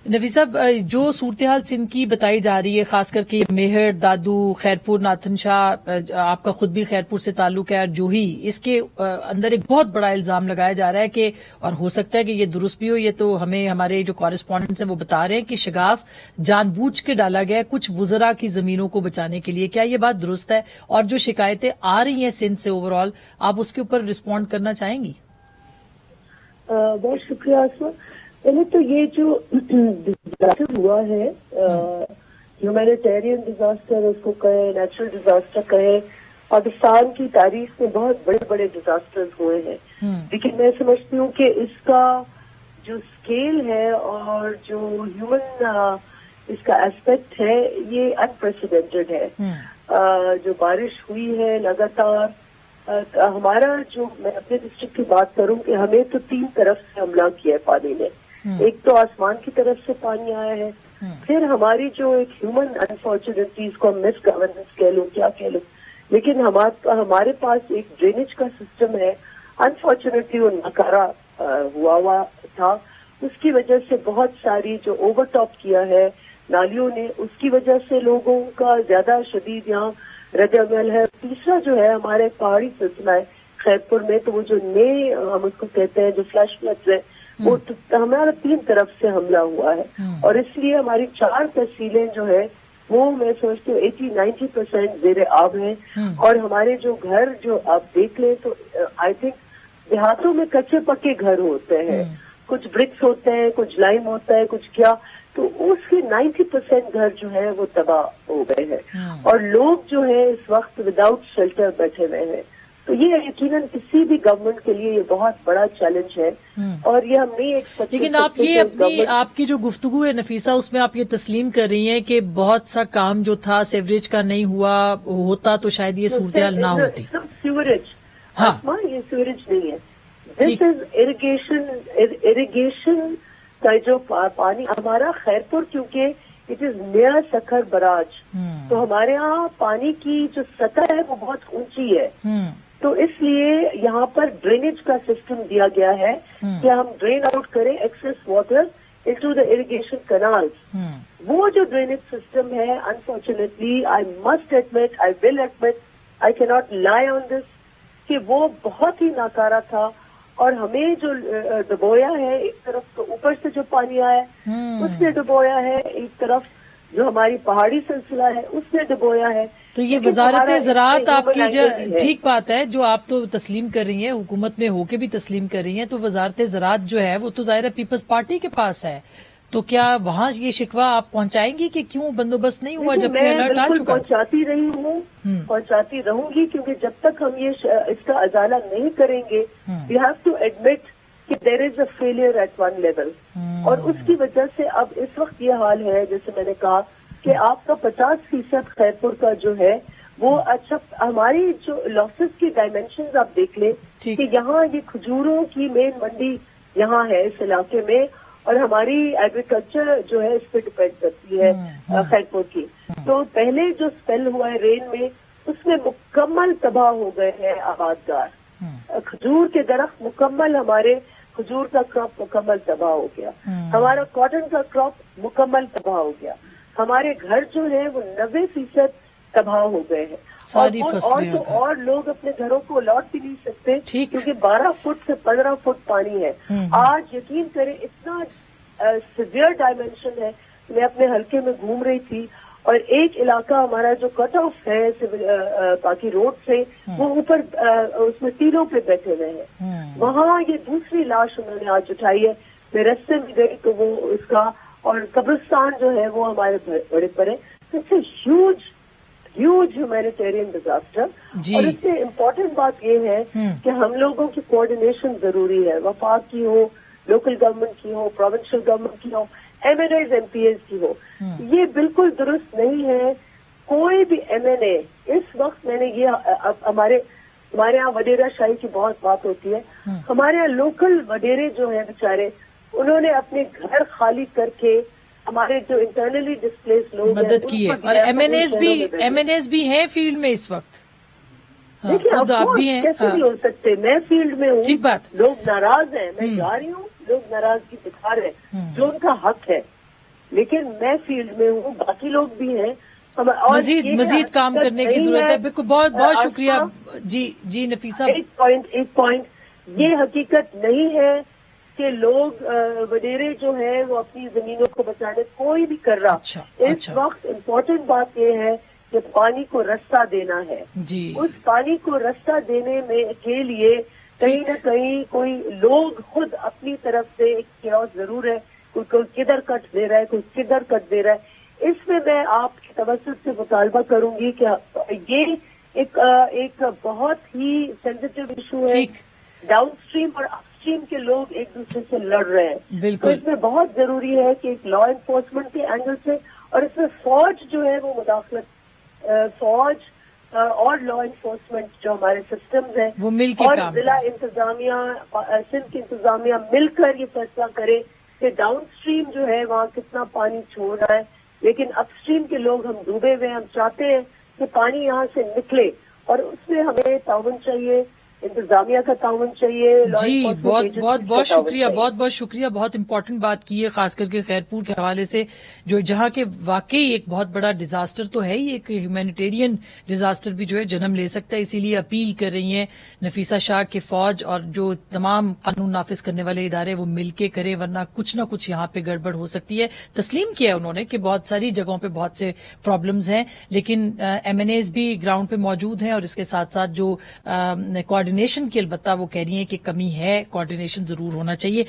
نفی صاحب، جو صورتحال سندھ کی بتائی جا رہی ہے، خاص کر کے میہر، دادو، خیرپور، ناتھن شاہ، آپ کا خود بھی خیرپور سے تعلق ہے، اور جوہی، اس کے اندر ایک بہت بڑا الزام لگایا جا رہا ہے کہ، اور ہو سکتا ہے کہ یہ درست بھی ہو، یہ تو ہمیں ہمارے جو کورسپونڈنٹس ہیں وہ بتا رہے ہیں کہ شگاف جان بوجھ کے ڈالا گیا ہے کچھ وزراء کی زمینوں کو بچانے کے لیے. کیا یہ بات درست ہے؟ اور جو شکایتیں آ رہی ہیں سندھ سے اوور آل، آپ اس کے اوپر رسپونڈ کرنا چاہیں گی؟ بہت شکریہ آسما. پہلے تو یہ جو ڈیزاسٹر ہوا ہے، ہیومینیٹیرین ڈیزاسٹر اس کو کہیں، نیچرل ڈیزاسٹر کہیں، پاکستان کی تاریخ میں بہت بڑے بڑے ڈیزاسٹر ہوئے ہیں، لیکن میں سمجھتی ہوں کہ اس کا جو اسکیل ہے اور جو ہیومن اس کا ایسپیکٹ ہے یہ انپریسیڈنٹڈ ہے. جو بارش ہوئی ہے لگاتار، ہمارا جو، میں اپنے ڈسٹرکٹ کی بات کروں کہ ہمیں تو 3 طرف سے حملہ کیا ہے پانی نے. ایک تو آسمان کی طرف سے پانی آیا ہے، پھر ہماری جو ایک ہیومن انفارچونیٹیز کو مس گورننس کہہ لو، کیا کہہ لو، لیکن ہمارے پاس ایک ڈرینیج کا سسٹم ہے، انفارچونیٹلی وہ ناکارہ ہوا تھا. اس کی وجہ سے بہت ساری جو اوور ٹاپ کیا ہے نالیوں نے، اس کی وجہ سے لوگوں کا زیادہ شدید یہاں رد عمل ہے. تیسرا جو ہے ہمارے پہاڑی سلسلہ ہے خیرپور میں، تو وہ جو نئے ہم اس کو کہتے ہیں جو فلیش فلڈز ہے، وہ ہمارا 3 طرف سے حملہ ہوا ہے. اور اس لیے ہماری 4 تحصیلیں جو ہے وہ میں سمجھتی ہوں 80-90% زیر آب ہیں. اور ہمارے جو گھر جو آپ دیکھ لیں تو آئی تھنک دیہاتوں میں کچے پکے گھر ہوتے ہیں، کچھ برکس ہوتے ہیں، کچھ لائم ہوتا ہے، کچھ کیا، تو اس کے 90% گھر جو ہے وہ تباہ ہو گئے ہیں. اور لوگ جو ہے اس وقت وداؤٹ شیلٹر بیٹھے ہوئے ہیں. تو یہ یقیناً کسی بھی گورنمنٹ کے لیے یہ بہت بڑا چیلنج ہے، اور یہ ہم نہیں ایکسپیکٹ. لیکن آپ یہ آپ کی جو گفتگو ہے نفیسہ، اس میں آپ یہ تسلیم کر رہی ہیں کہ بہت سا کام جو تھا سیوریج کا نہیں ہوتا تو شاید یہ صورتحال نہ ہوتی. سیوریج، یہ سیوریج نہیں ہے، دس از اریگیشن کا جو پانی ہمارا خیرپور، کیونکہ it is near Sukkur Braj, تو ہمارے یہاں پانی کی جو سطح ہے وہ بہت اونچی ہے. تو اس لیے یہاں پر ڈرینیج کا سسٹم دیا گیا ہے کہ ہم ڈرین آؤٹ کریں excess water into the irrigation canals. وہ جو ڈرینیج سسٹم ہے unfortunately I must admit, I will admit, I can not لائی آن دس، کہ وہ بہت ہی ناکارہ تھا. اور ہمیں جو ڈبویا ہے، ایک طرف تو اوپر سے جو پانی آیا ہے اس نے ڈبویا ہے، ایک طرف جو ہماری پہاڑی سلسلہ ہے اس نے ڈبویا ہے. تو یہ وزارت زراعت آپ کی ٹھیک بات ہے جو آپ تو تسلیم کر رہی ہیں، حکومت میں ہو کے بھی تسلیم کر رہی ہیں، تو وزارت زراعت جو ہے وہ تو ظاہر پیپلز پارٹی کے پاس ہے، تو کیا وہاں یہ شکوہ آپ پہنچائیں گی کہ کیوں بندوبست نہیں ہوا جبکہ الرٹ آ چکا؟ پہنچاتی رہی ہوں، پہنچاتی رہوں گی، کیونکہ جب تک ہم اس کا ازالہ نہیں کریں گے وی ہیو ٹو ایڈمٹ کہ there is a failure at one level. اور اس کی وجہ سے اب اس وقت یہ حال ہے، جیسے میں نے کہا کہ آپ کا 50% خیرپور کا جو ہے وہ، اچھا ہماری جو لاسز کی ڈائمینشنز آپ دیکھ لیں کہ یہاں یہ کھجوروں کی مین منڈی یہاں ہے اس علاقے میں، اور ہماری ایگریکلچر جو ہے اس پہ ڈپینڈ کرتی ہے خیرپور کی. تو پہلے جو اسپیل ہوا ہے رین میں، اس میں مکمل تباہ ہو گئے ہیں آبادگار. کھجور کے درخت مکمل، ہمارے کھجور کا کراپ مکمل تباہ ہو گیا، ہمارا کاٹن کا کراپ مکمل تباہ ہو گیا، ہمارے گھر جو ہیں وہ 90% تباہ ہو گئے ہیں. اور لوگ اپنے گھروں کو لوٹ بھی نہیں سکتے کیونکہ 12 فٹ سے 15 فٹ پانی ہے. آج یقین کریں اتنا سیویئر ڈائمینشن ہے. میں اپنے حلقے میں گھوم رہی تھی اور ایک علاقہ ہمارا جو کٹ آف ہے باقی روڈ سے، وہ اوپر اس میں ٹیلوں پہ بیٹھے ہوئے ہیں. وہاں یہ دوسری لاش انہوں نے آج اٹھائی ہے. میں رستے میں گئی تو وہ اس کا، اور قبرستان جو ہے وہ ہمارے بڑے پڑے. It's a huge humanitarian disaster. اور اس سے امپورٹنٹ بات یہ ہے کہ ہم لوگوں کی کوآرڈینیشن ضروری ہے، وفاق کی ہو، لوکل گورنمنٹ کی ہو، پروونشل گورنمنٹ کی ہو، M N As, M P As کی ہو. یہ بالکل درست نہیں ہے. کوئی بھی ایم این اے اس وقت، میں نے یہ ہمارے یہاں وڈیرا شاہی کی بہت بات ہوتی ہے، ہمارے یہاں لوکل وڈیرے جو ہیں بیچارے، انہوں نے اپنے گھر خالی کر کے ہمارے جو انٹرنلی ڈسپلیس لوگ مدد کی ہے. اور ایم این ایز بھی ہیں فیلڈ میں اس وقت. دیکھیے آپ کیسے نہیں ہو سکتے، میں فیلڈ میں ہوں. ٹھیک بات. لوگ ناراض ہیں، میں جا رہی ہوں، لوگ ناراضگی دکھا رہے ہیں جو ان کا حق ہے. لیکن میں فیلڈ میں ہوں، باقی لوگ بھی ہیں. اور مزید کام کرنے کی ضرورت ہے. بالکل، بہت بہت شکریہ. جی نفیسہ. ایک پوائنٹ یہ حقیقت نہیں ہے کہ لوگ وڈیرے جو ہے وہ اپنی زمینوں کو بچانے کوئی بھی کر رہا. اس وقت امپورٹنٹ بات یہ ہے کہ پانی کو رستہ دینا ہے. اس پانی کو رستہ دینے کے لیے کہیں نہ کہیں کوئی لوگ خود اپنی طرف سے ایک کیوس ضرور ہے. کوئی کدھر کٹ دے رہا ہے، کوئی کدھر کٹ دے رہا ہے. اس میں میں آپ کے توسط سے مطالبہ کروں گی کہ یہ ایک بہت ہی سینسیٹیو ایشو ہے. ڈاؤن اسٹریم اور اپ اسٹریم کے لوگ ایک دوسرے سے لڑ رہے ہیں. تو اس میں بہت ضروری ہے کہ ایک لا انفورسمنٹ کے اینگل سے، اور اس میں فوج جو ہے وہ مداخلت، فوج اور لا انفورسمنٹ جو ہمارے سسٹمز ہیں وہ مل کے اور کام ضلع انتظامیہ، سندھ کی انتظامیہ مل کر یہ فیصلہ کرے کہ ڈاؤن اسٹریم جو ہے وہاں کتنا پانی چھوڑ رہا ہے. لیکن اپ اسٹریم کے لوگ ہم ڈوبے ہوئے، ہم چاہتے ہیں کہ پانی یہاں سے نکلے، اور اس میں ہمیں تعاون چاہیے، انتظامیہ کا تعاون چاہیے. جی بہت شکریہ، بہت شکریہ. بہت امپورٹنٹ بات کی ہے، خاص کر کے خیرپور کے حوالے سے، جہاں کے واقعی ایک بہت بڑا ڈیزاسٹر تو ہے ہی، ایک ہیومینیٹیرین ڈیزاسٹر بھی جو ہے جنم لے سکتا ہے. اسی لیے اپیل کر رہی ہیں نفیسہ شاہ کہ فوج اور جو تمام قانون نافذ کرنے والے ادارے وہ مل کے کرے، ورنہ کچھ نہ کچھ یہاں پہ گڑبڑ ہو سکتی ہے. تسلیم کیا انہوں نے کہ بہت ساری جگہوں پہ بہت سے پرابلمز ہیں، لیکن ایم این ایز بھی گراؤنڈ پہ موجود ہیں، اور اس کے ساتھ ساتھ جو کوآرڈینیشن کی البتہ وہ کہہ رہی ہیں کہ کمی ہے، کوآرڈینیشن ضرور ہونا چاہیے.